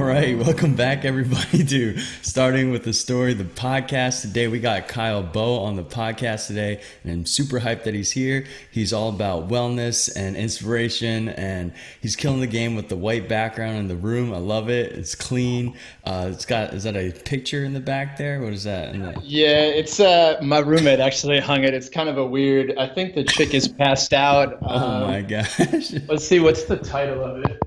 All right, welcome back everybody to Starting with the Story, the podcast. Today we got Kyle Bowe on the podcast today, and I'm super hyped that he's here. He's all about wellness and inspiration, and he's killing the game with the white background in the room. I love it. It's clean. Is that a picture in the back there? What is that? Yeah, it's my roommate actually hung it. It's kind of a weird, I think the chick is passed out. Oh my gosh. Let's see, what's the title of it?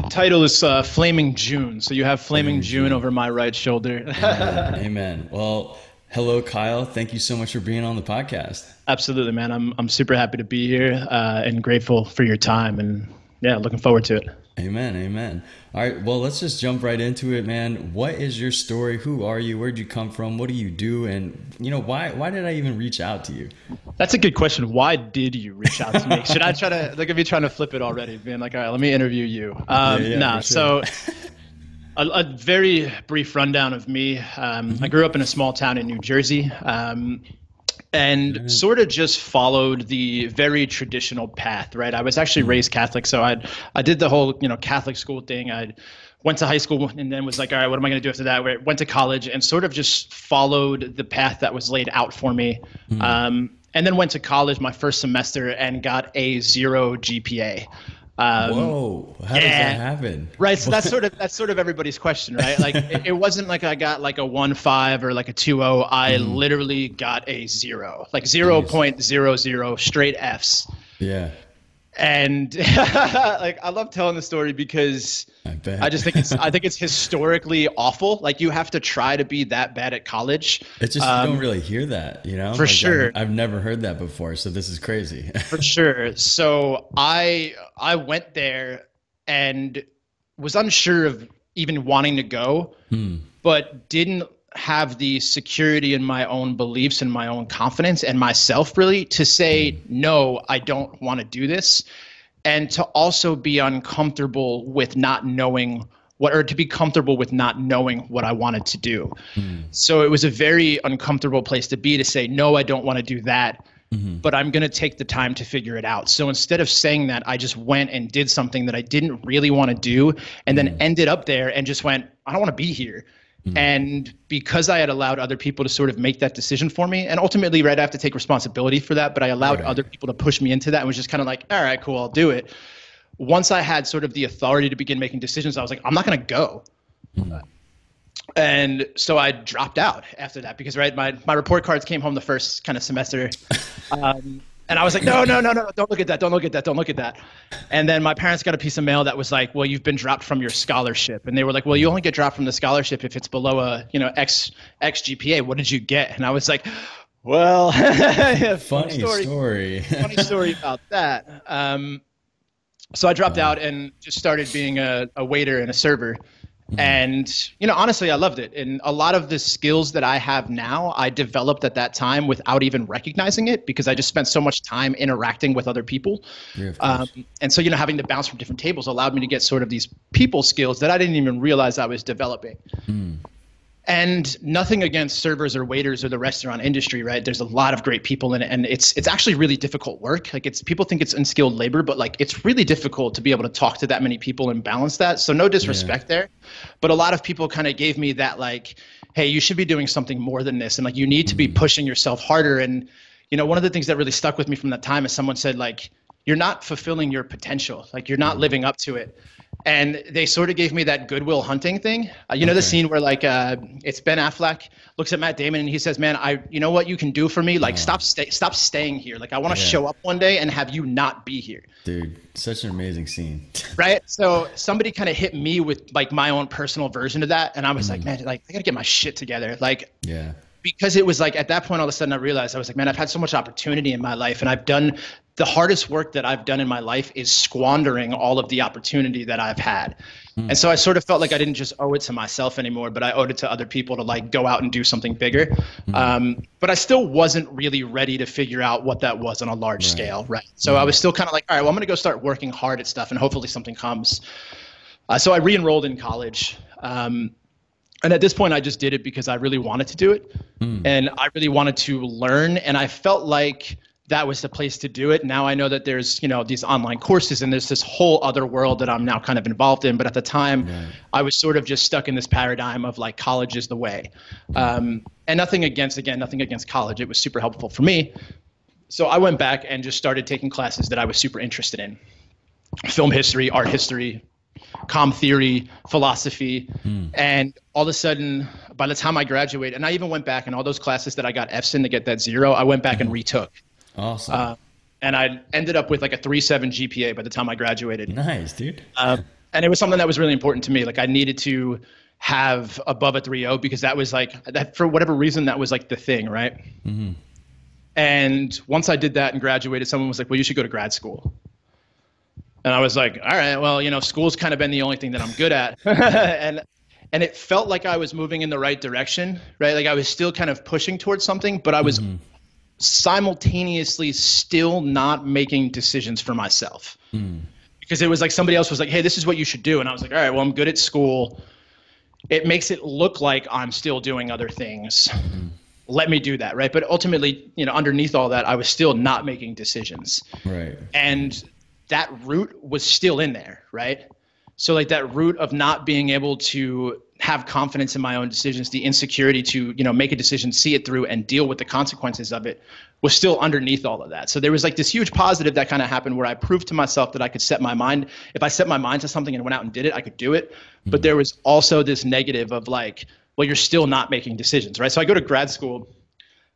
The title is Flaming June. So you have Flaming June over my right shoulder. Amen. Well, hello, Kyle. Thank you so much for being on the podcast. Absolutely, man. I'm super happy to be here and grateful for your time, and yeah, looking forward to it. Amen. Amen. All right. Well, let's just jump right into it, man. What is your story? Who are you? Where'd you come from? What do you do? And why did I even reach out to you? That's a good question. Why did you reach out to me? Should I try to, like, if you're trying to flip it already, being like, all right, let me interview you. Sure. So a very brief rundown of me. I grew up in a small town in New Jersey. And sort of just followed the very traditional path, right? I was actually raised Catholic, so I did the whole Catholic school thing. I went to high school and then was like, all right, what am I going to do after that? Went to college and sort of just followed the path that was laid out for me. And then went to college my first semester and got a 0 GPA. Whoa! How does that happen? Right, so that's sort of everybody's question, right? Like it wasn't like I got like a 1.5 or like a 2.0. I literally got a 0, like 0.00 straight Fs. Yeah. And like I love telling the story because I just think it's historically awful. Like you have to try to be that bad at college. It's just you don't really hear that, For sure. I've never heard that before, so this is crazy. For sure. So I went there and was unsure of even wanting to go, but didn't have the security in my own beliefs and my own confidence and myself really to say, no, I don't want to do this. And to also be uncomfortable with not knowing to be comfortable with not knowing what I wanted to do. So it was a very uncomfortable place to be, to say, no, I don't want to do that. But I'm going to take the time to figure it out. So instead of saying that, I just went and did something that I didn't really want to do, and then ended up there and just went, I don't want to be here. And because I had allowed other people to sort of make that decision for me, and ultimately, right, I have to take responsibility for that, but I allowed other people to push me into that and was just kind of like, all right, cool, I'll do it. Once I had sort of the authority to begin making decisions, I was like, I'm not going to go. And so I dropped out after that because, right, my report cards came home the first kind of semester. And I was like, no, don't look at that. Don't look at that. Don't look at that. And then my parents got a piece of mail that was like, well, you've been dropped from your scholarship. And they were like, well, you only get dropped from the scholarship if it's below a, X GPA. What did you get? And I was like, well, funny story about that. So I dropped out and just started being a waiter and a server. And, honestly, I loved it. And a lot of the skills that I have now, I developed at that time without even recognizing it because I just spent so much time interacting with other people. Yeah, and so, having to bounce from different tables allowed me to get sort of these people skills that I didn't even realize I was developing. And nothing against servers or waiters or the restaurant industry, right? There's a lot of great people in it, and it's actually really difficult work. Like people think it's unskilled labor, but like it's really difficult to be able to talk to that many people and balance that. So no disrespect there, but a lot of people kind of gave me that like, hey, you should be doing something more than this, and like you need to be pushing yourself harder. And one of the things that really stuck with me from that time is someone said like, you're not fulfilling your potential, like you're not living up to it. And they sort of gave me that Goodwill Hunting thing. The scene where like it's Ben Affleck looks at Matt Damon and he says, man, you know what you can do for me? Like stop staying here. Like I want to show up one day and have you not be here. Dude, such an amazing scene. Right? So somebody kind of hit me with like my own personal version of that. And I was like, man, like I got to get my shit together. Like, yeah. Because it was like at that point, all of a sudden I realized I was like, man, I've had so much opportunity in my life, and I've done the hardest work that I've done in my life is squandering all of the opportunity that I've had. And so I sort of felt like I didn't just owe it to myself anymore, but I owed it to other people to like go out and do something bigger. But I still wasn't really ready to figure out what that was on a large scale. Right. So I was still kind of like, all right, well, I'm going to go start working hard at stuff and hopefully something comes. So I re-enrolled in college. And at this point, I just did it because I really wanted to do it. And I really wanted to learn. And I felt like that was the place to do it. Now I know that there's, these online courses and there's this whole other world that I'm now kind of involved in. But at the time, I was sort of just stuck in this paradigm of like college is the way. And nothing against college. It was super helpful for me. So I went back and just started taking classes that I was super interested in. Film history, art history, comm theory, philosophy. And all of a sudden, by the time I graduated, and I even went back and all those classes that I got F's in to get that 0, I went back and retook. Awesome. And I ended up with like a 3.7 GPA by the time I graduated. Nice, dude. And it was something that was really important to me. Like I needed to have above a 3.0 because that was like, that for whatever reason, that was like the thing, right? And once I did that and graduated, someone was like, well, you should go to grad school. And I was like, all right, well, school's kind of been the only thing that I'm good at. And it felt like I was moving in the right direction, right? Like I was still kind of pushing towards something, but I was simultaneously still not making decisions for myself. Because it was like somebody else was like, hey, this is what you should do. And I was like, all right, well, I'm good at school. It makes it look like I'm still doing other things. Let me do that, right? But ultimately, underneath all that, I was still not making decisions. Right. And that root was still in there, right? So like that root of not being able to have confidence in my own decisions, the insecurity to, make a decision, see it through and deal with the consequences of it was still underneath all of that. So there was like this huge positive that kind of happened where I proved to myself that I could set my mind. If I set my mind to something and went out and did it, I could do it. But there was also this negative of like, well, you're still not making decisions, right? So I go to grad school.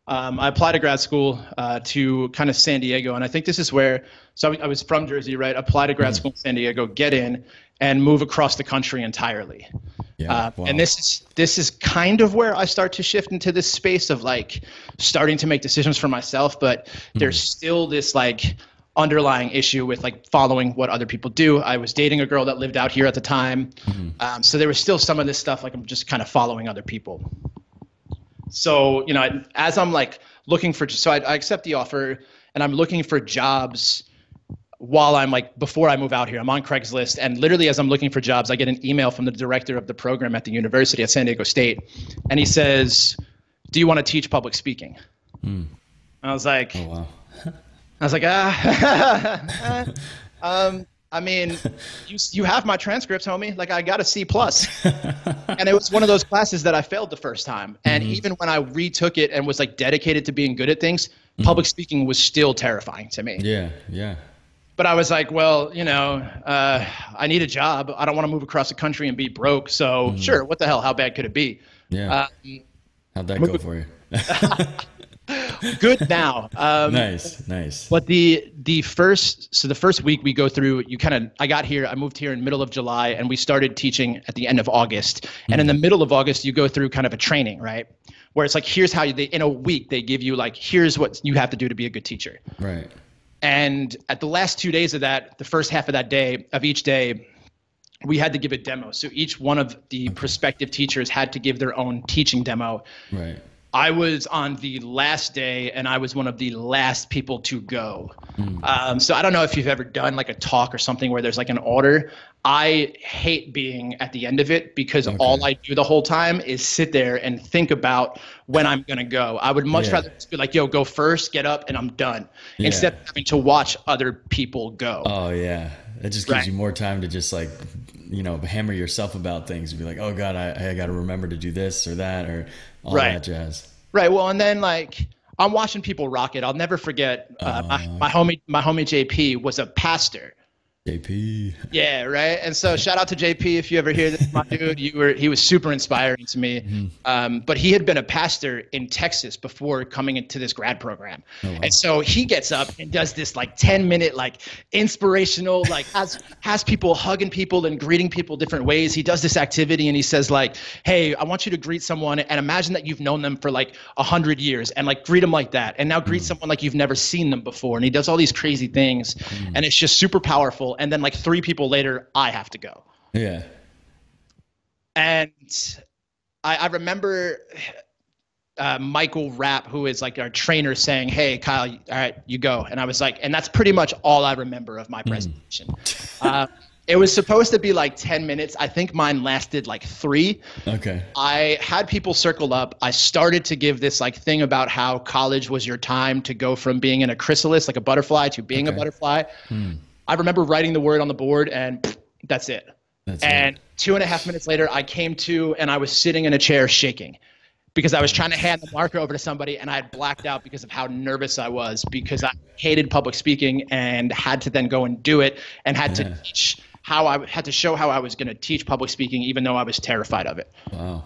I applied to grad school to kind of San Diego. And I think this is where, so I was from Jersey, right? Apply to grad school in San Diego, get in and move across the country entirely. Wow. And this is kind of where I start to shift into this space of like starting to make decisions for myself, but there's still this like underlying issue with like following what other people do. I was dating a girl that lived out here at the time. So there was still some of this stuff, like I'm just kind of following other people. So, as I'm like looking for, so I accept the offer and I'm looking for jobs while I'm like, before I move out here, I'm on Craigslist. And literally as I'm looking for jobs, I get an email from the director of the program at the university at San Diego State. And he says, do you want to teach public speaking? And I was like, oh, wow. I mean, you have my transcripts, homie. Like I got a C+. And it was one of those classes that I failed the first time. And even when I retook it and was like dedicated to being good at things, public speaking was still terrifying to me. Yeah. But I was like, well, I need a job. I don't want to move across the country and be broke. So sure, what the hell? How bad could it be? Yeah. How'd that go for you? Good now. Nice. But the first week we go through, I got here, I moved here in middle of July and we started teaching at the end of August. And in the middle of August, you go through kind of a training, right? Where it's like, here's how in a week, they give you like, here's what you have to do to be a good teacher. Right. And at the last 2 days of that, the first half of that day, of each day, we had to give a demo. So each one of the prospective teachers had to give their own teaching demo. Right. I was on the last day and I was one of the last people to go. So I don't know if you've ever done like a talk or something where there's like an order. I hate being at the end of it because all I do the whole time is sit there and think about when I'm going to go. I would much rather just be like, yo, go first, get up and I'm done. Instead of having to watch other people go. Oh yeah. It just gives you more time to just like, hammer yourself about things and be like, oh God, I got to remember to do this or that or all that jazz. Right. Well, and then like I'm watching people rock it. I'll never forget my homie JP was a pastor. JP. Yeah, right. And so shout out to JP if you ever hear this, my dude. He was super inspiring to me. But he had been a pastor in Texas before coming into this grad program. Oh, wow. And so he gets up and does this like 10-minute like inspirational, like has people hugging people and greeting people different ways. He does this activity and he says like, hey, I want you to greet someone and imagine that you've known them for like 100 years and like greet them like that. And now greet someone like you've never seen them before. And he does all these crazy things and it's just super powerful. And then like 3 people later, I have to go. Yeah. And I remember Michael Rapp, who is like our trainer, saying, hey, Kyle, all right, you go. And I was like, and that's pretty much all I remember of my presentation. It was supposed to be like 10 minutes. I think mine lasted like 3. Okay. I had people circle up. I started to give this like thing about how college was your time to go from being in a chrysalis, like a butterfly, to being a butterfly. I remember writing the word on the board and that's it. And 2.5 minutes later, I came to and I was sitting in a chair shaking because I was trying to hand the marker over to somebody and I had blacked out because of how nervous I was because I hated public speaking and had to then go and do it and had to teach how I had to show how I was going to teach public speaking, even though I was terrified of it. Wow.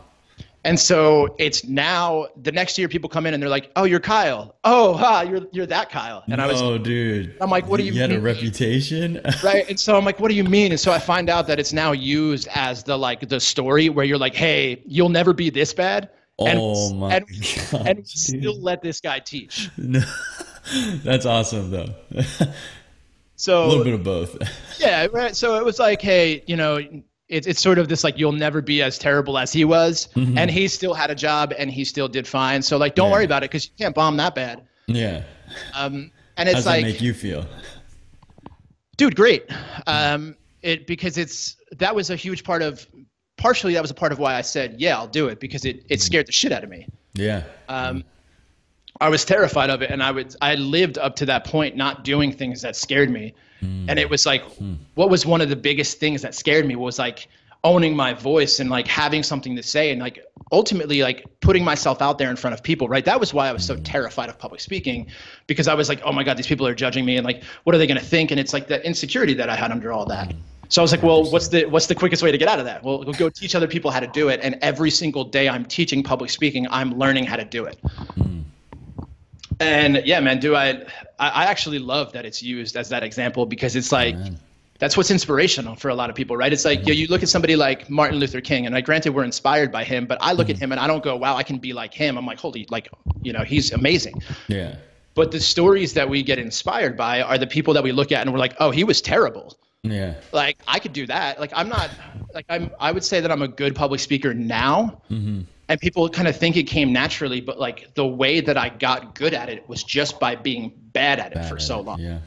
And so it's now the next year people come in and they're like, "Oh, you're Kyle. Oh, you're that Kyle." And dude. I'm like, "What do you mean?" You had a reputation, right? And so I'm like, "What do you mean?" And so I find out that it's now used as the story where you're like, "Hey, you'll never be this bad." And we still let this guy teach. No. That's awesome though. So a little bit of both. Yeah, right. So it was like, hey, it's sort of this like you'll never be as terrible as he was, and he still had a job and he still did fine. So like, don't worry about it because you can't bomb that bad. Yeah. And it's How's like, that make you feel? Dude, great. Because that was a huge part of. Partially, that was a part of why I said, yeah, I'll do it because it scared the shit out of me. Yeah. I was terrified of it, and I lived up to that point not doing things that scared me. And it was like, what was one of the biggest things that scared me was like owning my voice and like having something to say and like ultimately like putting myself out there in front of people, right? That was why I was so terrified of public speaking because I was like, oh my God, these people are judging me and like, what are they going to think? And it's like that insecurity that I had under all that. So I was like, well, what's the quickest way to get out of that? Well, we'll go teach other people how to do it. And every single day I'm teaching public speaking, I'm learning how to do it. And yeah, man, I actually love that it's used as that example because it's like, that's what's inspirational for a lot of people, right? It's like, you look at somebody like Martin Luther King and granted we're inspired by him, but I look at him and I don't go, wow, I can be like him. I'm like, holy, like, he's amazing. Yeah. But the stories that we get inspired by are the people that we look at and we're like, oh, he was terrible. Yeah. Like I could do that. Like I would say that I'm a good public speaker now. And people kind of think it came naturally, but like the way that I got good at it was just by being bad at it for so long. Yeah.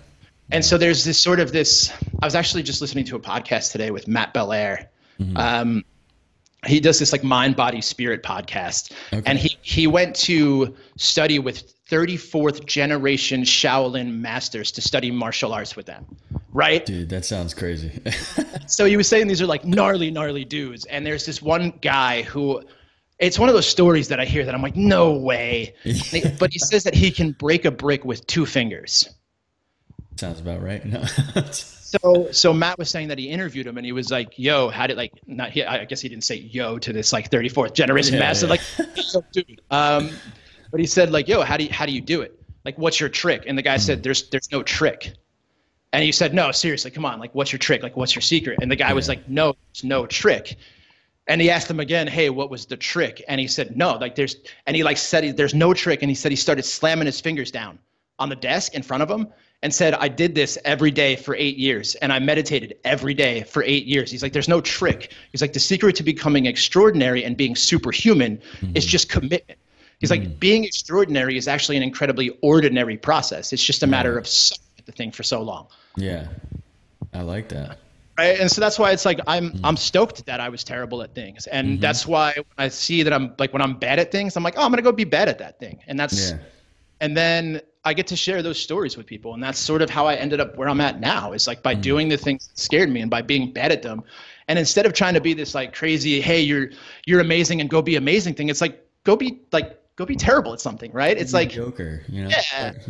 And so there's this sort of I was actually just listening to a podcast today with Matt Belair. He does this like mind, body, spirit podcast. And he went to study with 34th generation Shaolin masters to study martial arts with them. Right? Dude, that sounds crazy. So he was saying these are like gnarly dudes. And there's this one guy who, it's one of those stories that I hear that I'm like, no way. But he says that he can break a brick with 2 fingers. Sounds about right. No. So Matt was saying that he interviewed him and he was like, yo, how did I guess he didn't say yo to this like 34th generation master, like, yo, dude. But he said like, yo, how do you do it? Like, what's your trick? And the guy said, there's no trick. And he said, no, seriously, come on. Like, what's your trick? Like, what's your secret? And the guy was like, no, there's no trick. And he asked him again, hey, what was the trick? And he said, no, like there's no trick. And he said he started slamming his fingers down on the desk in front of him and said, I did this every day for 8 years. And I meditated every day for 8 years. He's like, there's no trick. He's like, the secret to becoming extraordinary and being superhuman is just commitment. He's like, being extraordinary is actually an incredibly ordinary process. It's just a matter of sucking at the thing for so long. Yeah, I like that. Right. And so that's why it's like I'm stoked that I was terrible at things. And that's why when I see that I'm like when I'm bad at things, I'm like, oh, I'm going to go be bad at that thing. And and then I get to share those stories with people. And that's sort of how I ended up where I'm at now, is like by doing the things that scared me and by being bad at them. And instead of trying to be this like crazy, hey, you're amazing and go be amazing thing, it's like go be terrible at something. Right. It's like mediocre, you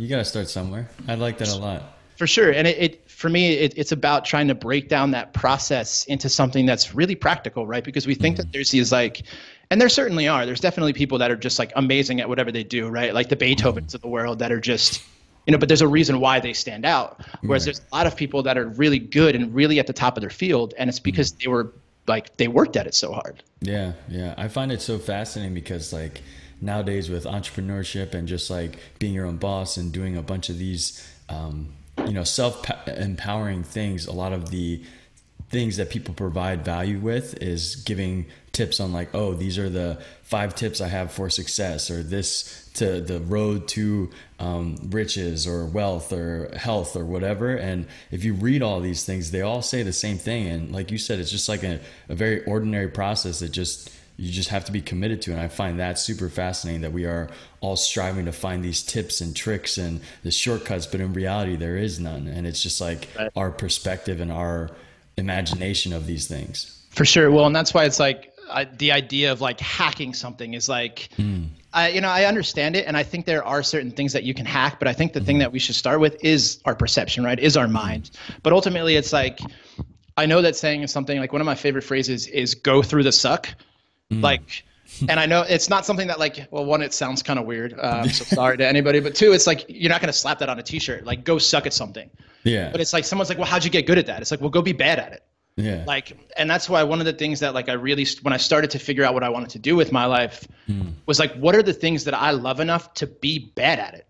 got to start somewhere. I like that a lot. For sure. And for me, it's about trying to break down that process into something that's really practical, right? Because we think that there's these like, and there certainly are, there's definitely people that are just like amazing at whatever they do, right? Like the Beethovens of the world that are just, but there's a reason why they stand out. Whereas there's a lot of people that are really good and really at the top of their field. And it's because they worked at it so hard. Yeah. Yeah. I find it so fascinating because like nowadays with entrepreneurship and just like being your own boss and doing a bunch of these, self-empowering things, a lot of the things that people provide value with is giving tips on like, oh, these are the 5 tips I have for success, or this to the road to riches or wealth or health or whatever. And if you read all these things, they all say the same thing. And like you said, it's just like a very ordinary process that you just have to be committed to. And I find that super fascinating, that we are all striving to find these tips and tricks and the shortcuts, but in reality, there is none. And it's just like our perspective and our imagination of these things. For sure. Well, and that's why it's like the idea of like hacking something is like, I understand it. And I think there are certain things that you can hack, but I think the thing that we should start with is our perception, right? Is our mind. But ultimately it's like, I know that saying something like, one of my favorite phrases is go through the suck. Like, and I know it's not something that like, well, one, it sounds kind of weird. So sorry to anybody, but 2, it's like, you're not going to slap that on a t-shirt, like go suck at something. Yeah. But it's like, someone's like, well, how'd you get good at that? It's like, well, go be bad at it. Yeah. Like, and that's why one of the things that like when I started to figure out what I wanted to do with my life was like, what are the things that I love enough to be bad at it?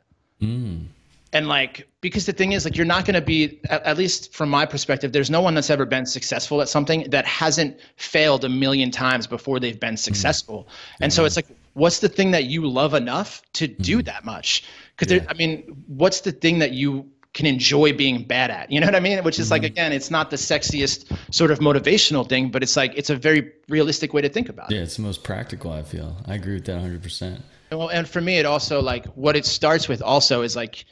And like, because the thing is like, you're not going to be, at least from my perspective, there's no one that's ever been successful at something that hasn't failed a million times before they've been successful. And so it's like, what's the thing that you love enough to do that much? Because I mean, what's the thing that you can enjoy being bad at? You know what I mean? Which is like, again, it's not the sexiest sort of motivational thing, but it's like, it's a very realistic way to think about it. Yeah, it's the most practical, I feel. I agree with that 100%. Well, and for me, it also like, what it starts with also is like,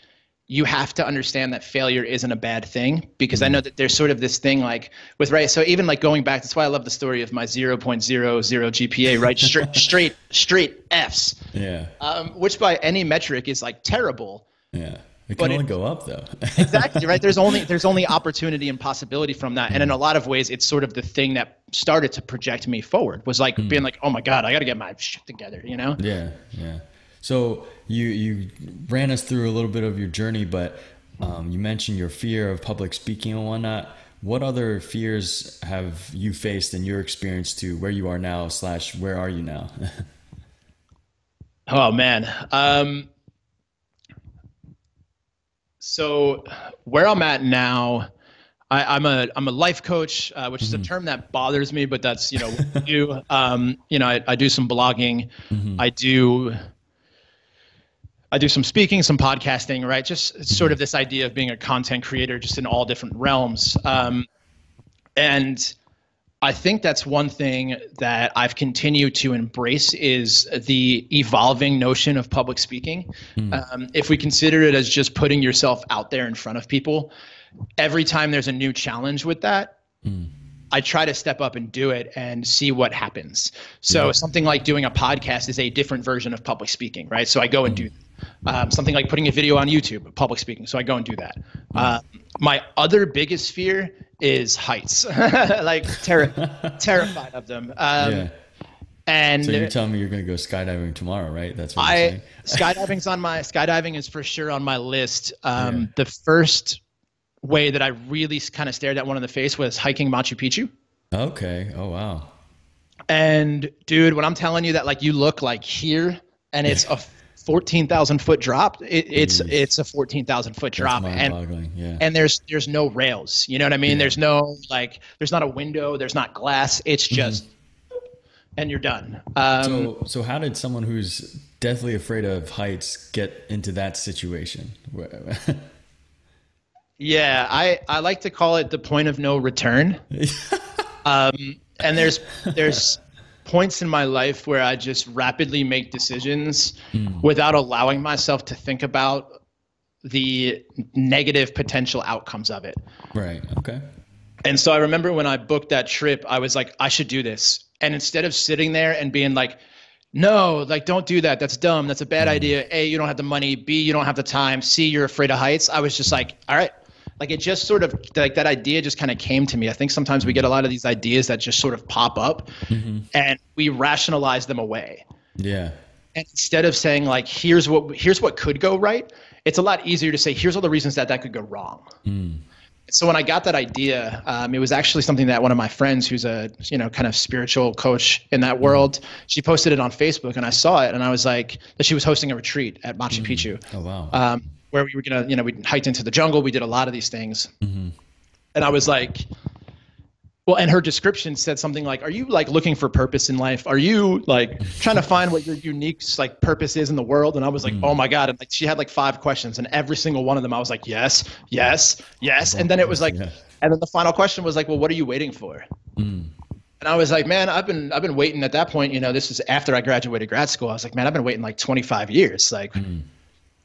you have to understand that failure isn't a bad thing, because I know that there's sort of this thing like with, right. So even like going back, that's why I love the story of my 0.00 GPA, right? straight Fs. Yeah. Which by any metric is like terrible. Yeah. It can only go up though. Exactly. Right. There's only opportunity and possibility from that. And in a lot of ways, it's sort of the thing that started to project me forward, was like being like, oh my God, I got to get my shit together, you know? Yeah. Yeah. So you ran us through a little bit of your journey, but you mentioned your fear of public speaking and whatnot. What other fears have you faced in your experience to where you are now / where are you now? Oh man. So where I'm at now, I'm a life coach, which is a term that bothers me, but that's, what I do. I do some blogging. I do some speaking, some podcasting, right? Just sort of this idea of being a content creator, just in all different realms. And I think that's one thing that I've continued to embrace, is the evolving notion of public speaking. If we consider it as just putting yourself out there in front of people, every time there's a new challenge with that, I try to step up and do it and see what happens. So something like doing a podcast is a different version of public speaking, right? So I go and do something like putting a video on YouTube, public speaking. So I go and do that. My other biggest fear is heights, like terrified of them. And so you're telling me you're going to go skydiving tomorrow, right? That's what you're saying. Skydiving is for sure on my list. The first way that I really kind of stared at one in the face was hiking Machu Picchu. Okay. Oh, wow. And dude, when I'm telling you that, like, you look like here and it's a 14,000 foot drop, it's a 14,000 foot drop. And there's no rails, you know what I mean? Yeah. There's no, like, there's not a window, there's not glass. It's just, and you're done. So how did someone who's deathly afraid of heights get into that situation? Yeah, I like to call it the point of no return. And there's points in my life where I just rapidly make decisions without allowing myself to think about the negative potential outcomes of it. Right. Okay. And so I remember when I booked that trip, I was like, I should do this. And instead of sitting there and being like, no, like, don't do that. That's dumb. That's a bad idea. A, you don't have the money. B, you don't have the time. C, you're afraid of heights. I was just like, all right. Like, it just sort of, like, that idea just kind of came to me. I think sometimes we get a lot of these ideas that just sort of pop up and we rationalize them away. Yeah. And instead of saying, like, here's what could go right, it's a lot easier to say, here's all the reasons that could go wrong. So when I got that idea, it was actually something that one of my friends, who's a, kind of spiritual coach in that world, she posted it on Facebook, and I saw it, and I was like, that she was hosting a retreat at Machu Picchu. Oh, wow. Where we were going to, we hiked into the jungle. We did a lot of these things. And I was like, Well, and her description said something like, are you like looking for purpose in life? Are you like trying to find what your unique like purpose is in the world? And I was like, oh my God. And like, she had like 5 questions, and every single one of them, I was like, yes, yes, yes. And then it was like, and then the final question was like, well, what are you waiting for? And I was like, man, I've been waiting at that point. You know, this is after I graduated grad school. I was like, man, I've been waiting like 25 years. Like, am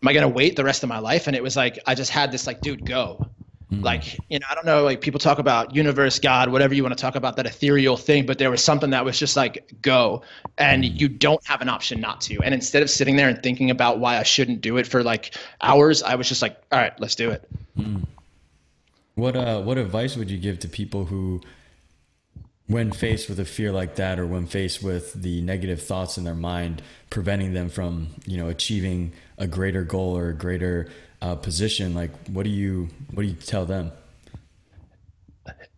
I going to wait the rest of my life? And it was like, I just had this like, dude, go. Like, you know, I don't know, like people talk about universe, God, whatever you want to talk about, that ethereal thing, but there was something that was just like, go, and you don't have an option not to. And instead of sitting there and thinking about why I shouldn't do it for like hours, I was just like, all right, let's do it. What advice would you give to people who, when faced with a fear like that, or when faced with the negative thoughts in their mind, preventing them from, you know, achieving a greater goal or a greater position, like what do you tell them?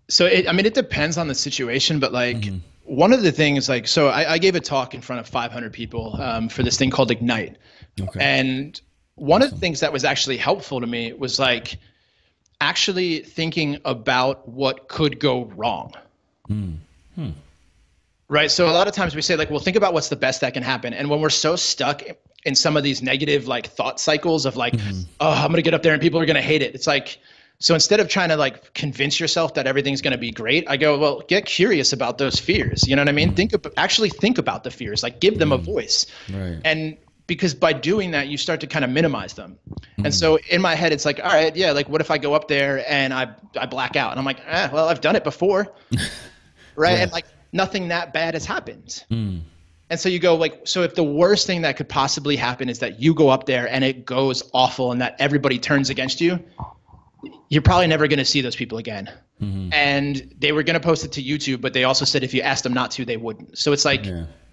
So it depends on the situation, but like one of the things, like, so I gave a talk in front of 500 people for this thing called Ignite. Okay. And one of the things that was actually helpful to me was like actually thinking about what could go wrong. Right. So a lot of times we say like, well, think about what's the best that can happen. And when we're so stuck in some of these negative like thought cycles of like, oh, I'm going to get up there and people are going to hate it. It's like, so instead of trying to like convince yourself that everything's going to be great, I go, well, get curious about those fears. You know what I mean? Think about the fears, like give them a voice. Right. And because by doing that, you start to kind of minimize them. And so in my head, it's like, all right, yeah, like what if I go up there and I black out? And I'm like, well, I've done it before. Right. Yeah. And like nothing that bad has happened. And so you go like, so if the worst thing that could possibly happen is that you go up there and it goes awful and that everybody turns against you, you're probably never going to see those people again. And they were going to post it to YouTube, but they also said if you asked them not to, they wouldn't. So it's like,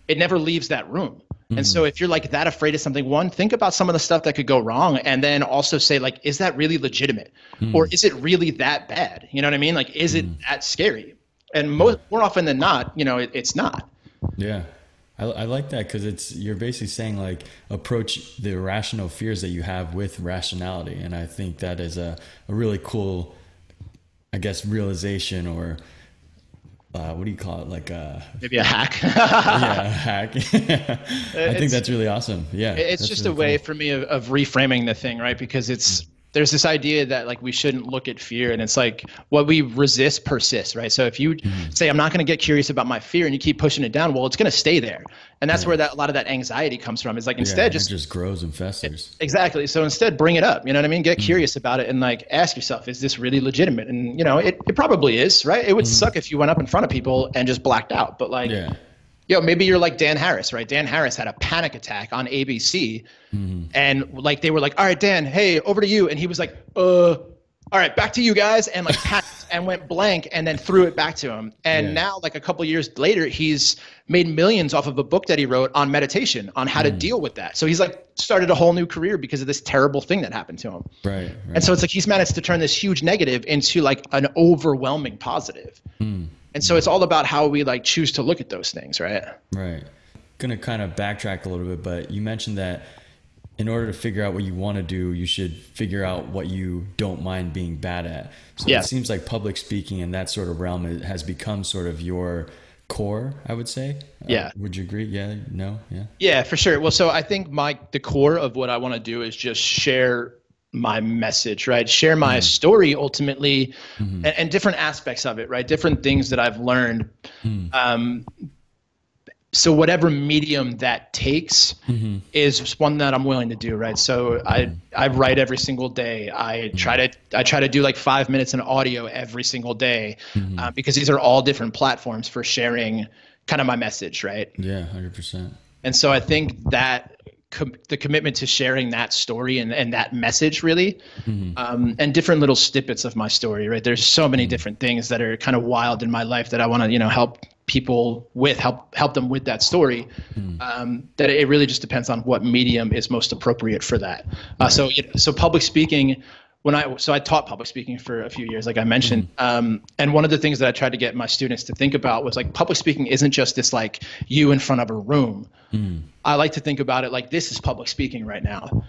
it never leaves that room. And so if you're like that afraid of something, one, think about some of the stuff that could go wrong. And then also say like, is that really legitimate? Or is it really that bad? You know what I mean? Like, is it that scary? And more often than not, you know, it's not. Yeah. I like that because you're basically saying like approach the irrational fears that you have with rationality. And I think that is a really cool, I guess, realization, or what do you call it? Like maybe a hack. Yeah, a hack. I think that's really awesome. Yeah. It's just really a way for me of reframing the thing, right? Because there's this idea that like we shouldn't look at fear, and it's like what we resist persists, right? So if you say I'm not going to get curious about my fear and you keep pushing it down, well, it's going to stay there, and that's where a lot of that anxiety comes from. Is like instead it just grows and festers. Exactly. So instead, bring it up. You know what I mean? Get curious about it and like ask yourself, is this really legitimate? And you know, it probably is, right? It would suck if you went up in front of people and just blacked out, but like. Yeah. Maybe you're like Dan Harris, right? Dan Harris had a panic attack on ABC, and like they were like, "All right, Dan, hey, over to you," and he was like, all right, back to you guys," and like panicked and went blank, and then threw it back to him. And now, like a couple years later, he's made millions off of a book that he wrote on meditation, on how to deal with that. So he's like started a whole new career because of this terrible thing that happened to him. Right. And so it's like he's managed to turn this huge negative into like an overwhelming positive. And so it's all about how we like choose to look at those things, right? Right. Gonna kind of backtrack a little bit, but you mentioned that in order to figure out what you want to do, you should figure out what you don't mind being bad at. So it seems like public speaking in that sort of realm has become sort of your core, I would say. Yeah. Would you agree? Yeah. No. Yeah. Yeah, for sure. Well, so I think the core of what I want to do is just share my message, right? Share my story ultimately, and different aspects of it, right? Different things that I've learned. So whatever medium that takes is one that I'm willing to do, right? So I write every single day. I try to do like 5 minutes in audio every single day, because these are all different platforms for sharing kind of my message, right? Yeah, 100%. And so I think that the commitment to sharing that story and that message really, and different little snippets of my story, right? There's so many different things that are kind of wild in my life that I want to, you know, help people with, help them with that story. That it really just depends on what medium is most appropriate for that. So public speaking, so I taught public speaking for a few years, like I mentioned. And one of the things that I tried to get my students to think about was like, public speaking isn't just this, like you in front of a room. I like to think about it like this is public speaking right now.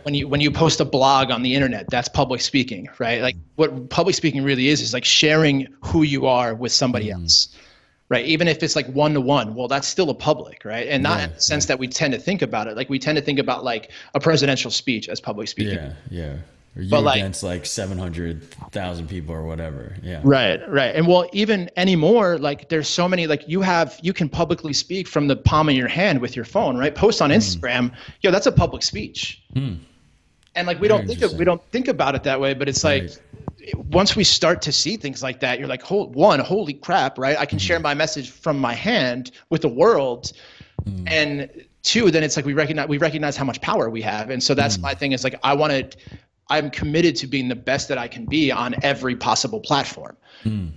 When you post a blog on the internet, that's public speaking, right? Like what public speaking really is like sharing who you are with somebody else. Right. Even if it's like one-to-one, well, that's still a public, right? And not in the sense that we tend to think about it. Like we tend to think about like a presidential speech as public speaking. Yeah. Or you against like 700,000 people or whatever. Yeah. Right. And well, even anymore, like there's so many, like you can publicly speak from the palm of your hand with your phone, right? Post on Instagram, that's a public speech. And like we don't think about it that way, but it's like once we start to see things like that, you're like, holy crap, right? I can share my message from my hand with the world. And two, then it's like we recognize how much power we have. And so that's my thing is like I'm committed to being the best that I can be on every possible platform. And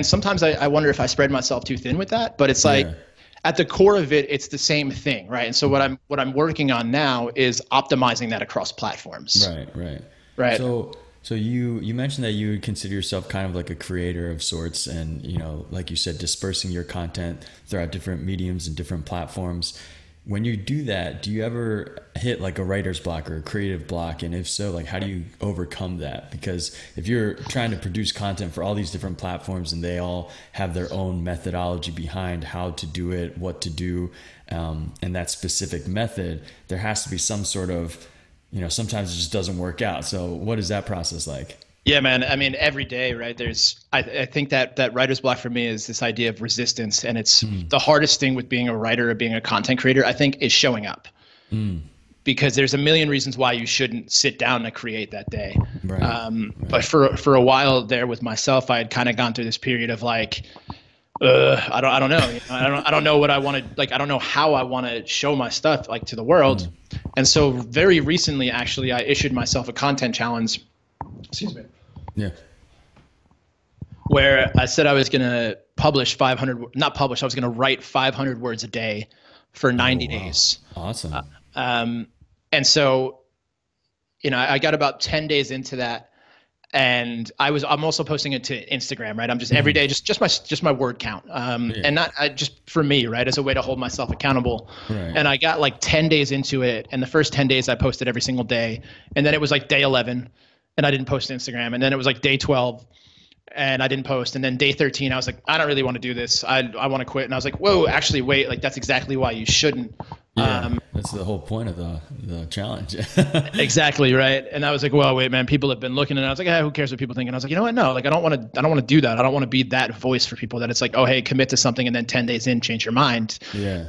sometimes I wonder if I spread myself too thin with that, but it's like at the core of it, it's the same thing, right? And so what I'm working on now is optimizing that across platforms. Right. So you mentioned that you would consider yourself kind of like a creator of sorts, and like you said, dispersing your content throughout different mediums and different platforms. When you do that, do you ever hit like a writer's block or a creative block? And if so, like how do you overcome that? Because if you're trying to produce content for all these different platforms and they all have their own methodology behind how to do it, what to do, and that specific method, there has to be some sort of, sometimes it just doesn't work out. So what is that process like? Yeah, man. I mean, every day, right? I think that writer's block for me is this idea of resistance. And it's the hardest thing with being a writer or being a content creator, I think, is showing up. Because there's a million reasons why you shouldn't sit down to create that day. But for a while there with myself, I had kind of gone through this period of like, I don't know. I don't know what I want to, like, I don't know how I want to show my stuff like to the world. And so very recently, actually, I issued myself a content challenge. Excuse me. Yeah. Where I said I was going to I was going to write 500 words a day for 90 days. Awesome. And so, I got about 10 days into that, and I'm also posting it to Instagram, right? I'm just every day, just my word count. And not just for me, right? As a way to hold myself accountable. And I got like 10 days into it. And the first 10 days I posted every single day. And then it was like day 11 and I didn't post to Instagram. And then it was like day 12 and I didn't post. And then day 13, I was like, I don't really want to do this. I want to quit. And I was like, whoa, actually wait, like that's exactly why you shouldn't. That's the whole point of the challenge. Exactly. Right. And I was like, well, wait, man, people have been looking, and I was like, who cares what people think? And I was like, you know what? No, like, I don't want to do that. I don't want to be that voice for people that it's like, oh, hey, commit to something. And then 10 days in, change your mind. Yeah.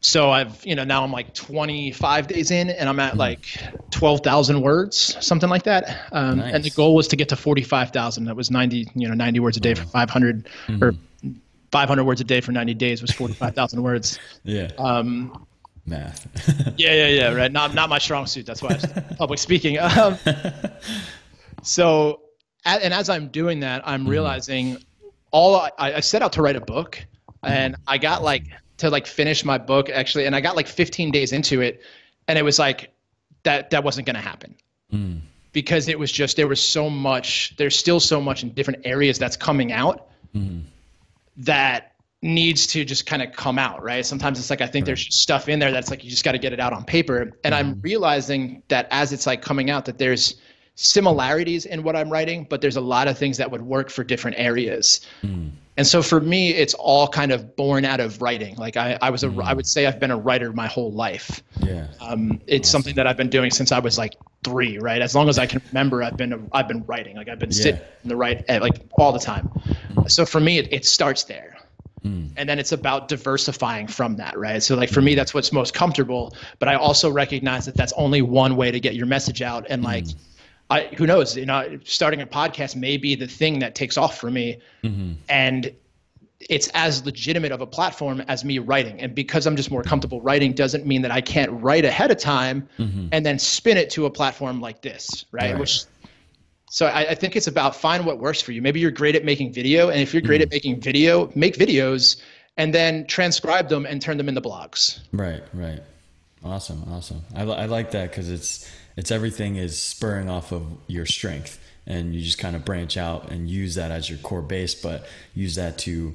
So I've, now I'm like 25 days in and I'm at like 12,000 words, something like that. Nice. And the goal was to get to 45,000. That was 90 words a day for 500 or 500 words a day for 90 days was 45,000 words. Yeah. Math. Yeah. Right. Not my strong suit. That's why I'm public speaking. So, and as I'm doing that, I'm realizing I set out to write a book, and I got to finish my book actually. And I got like 15 days into it, and it was like, that wasn't going to happen because it was just, there's still so much in different areas that's coming out that needs to just kind of come out, right? Sometimes it's like, I think there's stuff in there that's like, you just got to get it out on paper. And I'm realizing that as it's like coming out, that there's similarities in what I'm writing, but there's a lot of things that would work for different areas. And so for me, it's all kind of born out of writing. Like I would say I've been a writer my whole life. Yeah. It's something that I've been doing since I was like 3, right? As long as I can remember, I've been writing. Like I've been sitting in the right, like all the time. So for me, it starts there. And then it's about diversifying from that, right? So like for me, that's what's most comfortable. But I also recognize that that's only one way to get your message out. And like, who knows, starting a podcast may be the thing that takes off for me. And it's as legitimate of a platform as me writing. And because I'm just more comfortable writing doesn't mean that I can't write ahead of time and then spin it to a platform like this, right? So I think it's about find what works for you. Maybe you're great at making video. And if you're great at making video, make videos and then transcribe them and turn them into blogs. Right. Awesome. I like that because it's everything is spurring off of your strength, and you just kind of branch out and use that as your core base, but use that to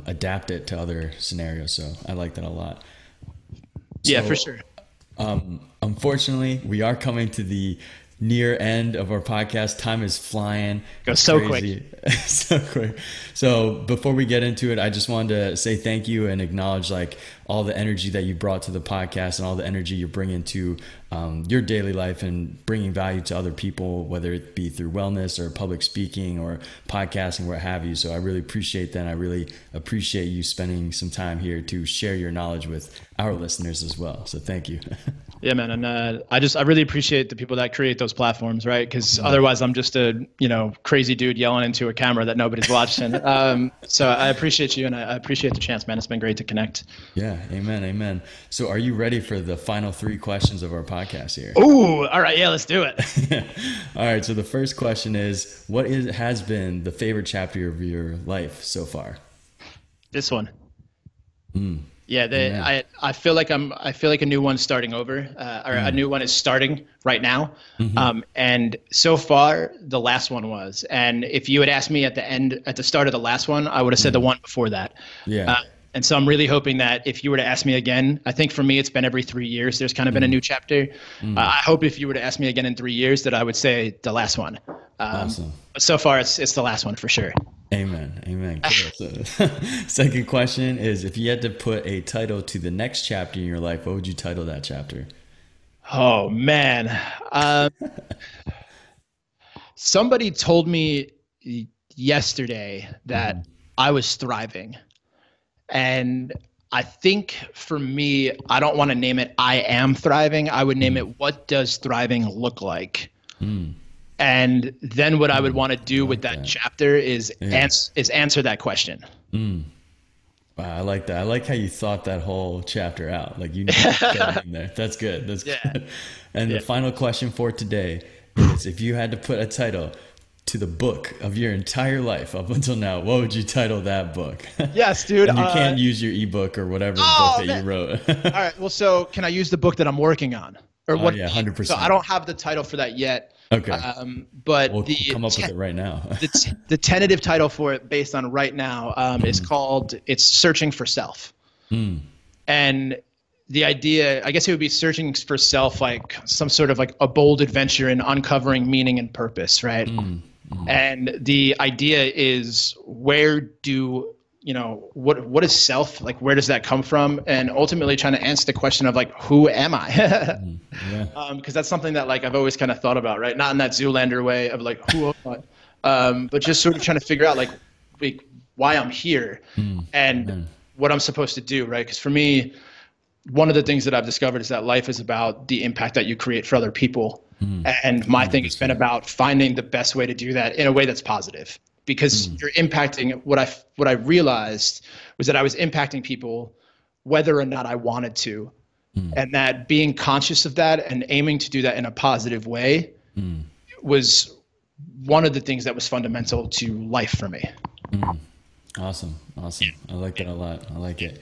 adapt it to other scenarios. So I like that a lot. Yeah, So, for sure. Unfortunately, we are coming to the near end of our podcast. Time is flying. Goes so quick. So quick. So before we get into it, I just wanted to say thank you and acknowledge like all the energy that you brought to the podcast and all the energy you're bringing to your daily life and bringing value to other people, whether it be through wellness or public speaking or podcasting, what have you. So I really appreciate that. And I really appreciate you spending some time here to share your knowledge with our listeners as well. So thank you. Yeah, man. And I really appreciate the people that create those platforms, right? Because otherwise I'm just a, crazy dude yelling into a camera that nobody's watching. So I appreciate you, and I appreciate the chance, man. It's been great to connect. Yeah. Amen. Amen. So are you ready for the final 3 questions of our podcast here? Ooh, all right. Yeah, let's do it. All right. So the first question is, what has been the favorite chapter of your life so far? This one. Yeah, I feel like a new one's starting over, or a new one is starting right now. And so far, the last one was. And if you had asked me at the start of the last one, I would have said the one before that. Yeah. And so I'm really hoping that if you were to ask me again, I think for me it's been every 3 years. There's kind of been a new chapter. I hope if you were to ask me again in 3 years that I would say the last one. Awesome. But so far it's the last one for sure. Amen. Amen. Cool. So, second question is, if you had to put a title to the next chapter in your life, what would you title that chapter? Oh man. Somebody told me yesterday that I was thriving. And I think for me, I don't want to name it I am thriving. I would name it what does thriving look like? And then what I would want to do with that chapter is answer that question. Wow, I like that. I like how you thought that whole chapter out. Like you got in there. That's good. That's good. And the final question for today is, if you had to put a title to the book of your entire life up until now, what would you title that book? Yes, dude. And you can't use your ebook or whatever book that you wrote. All right. Well, so can I use the book that I'm working on? Or what? Yeah, 100%. So I don't have the title for that yet. Okay. But we'll come up with it right now. the tentative title for it, based on right now, is called "It's Searching for Self." And the idea, I guess, it would be searching for self, like some sort of like a bold adventure in uncovering meaning and purpose, right? And the idea is, where do what is self, like where does that come from, and ultimately trying to answer the question of like, who am I? Because that's something that like I've always kind of thought about, right? Not in that Zoolander way of like, who am I, but just sort of trying to figure out like why I'm here and what I'm supposed to do, right? Because for me, one of the things that I've discovered is that life is about the impact that you create for other people. And my thing has been about finding the best way to do that in a way that's positive, because you're impacting. What I realized was that I was impacting people whether or not I wanted to, and that being conscious of that and aiming to do that in a positive way was one of the things that was fundamental to life for me. Awesome. I like that a lot. I like it.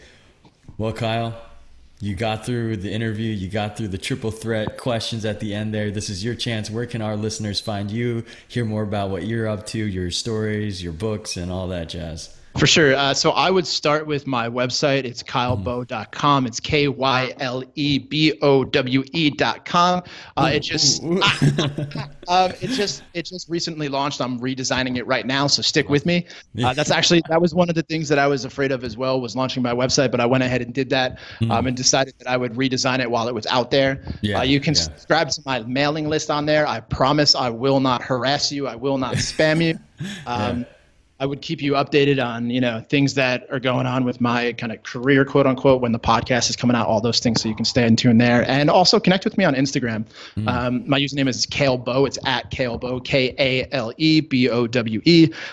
Well, Kyle, you got through the interview. You got through the triple threat questions at the end there. This is your chance. Where can our listeners find you, hear more about what you're up to, your stories, your books, and all that jazz? For sure. So I would start with my website. It's kylebowe.com. It's KYLEBOWE.com. It just recently launched. I'm redesigning it right now, so stick with me. That was one of the things that I was afraid of as well, was launching my website, but I went ahead and did that and decided that I would redesign it while it was out there. You can subscribe to my mailing list on there. I promise I will not harass you. I will not spam you. I would keep you updated on, things that are going on with my kind of career, quote unquote, when the podcast is coming out, all those things. So you can stay in tune there, and also connect with me on Instagram. My username is Kyle Bowe. It's at Kyle Bowe, KALEBOWE.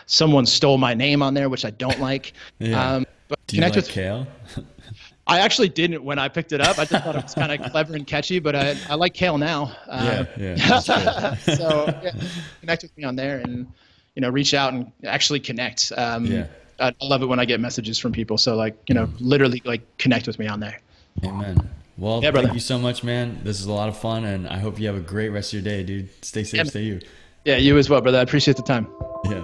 Someone stole my name on there, which I don't like. But do you like Kale? I actually didn't when I picked it up. I just thought it was kind of clever and catchy, but I like Kale now. So connect with me on there and reach out and actually connect. I love it when I get messages from people. So literally connect with me on there. Amen. Well, Yeah, brother. thank you so much, man. This is a lot of fun, and I hope you have a great rest of your day, dude. Stay safe, Yeah. stay you. Yeah, you as well, brother. I appreciate the time. Yeah.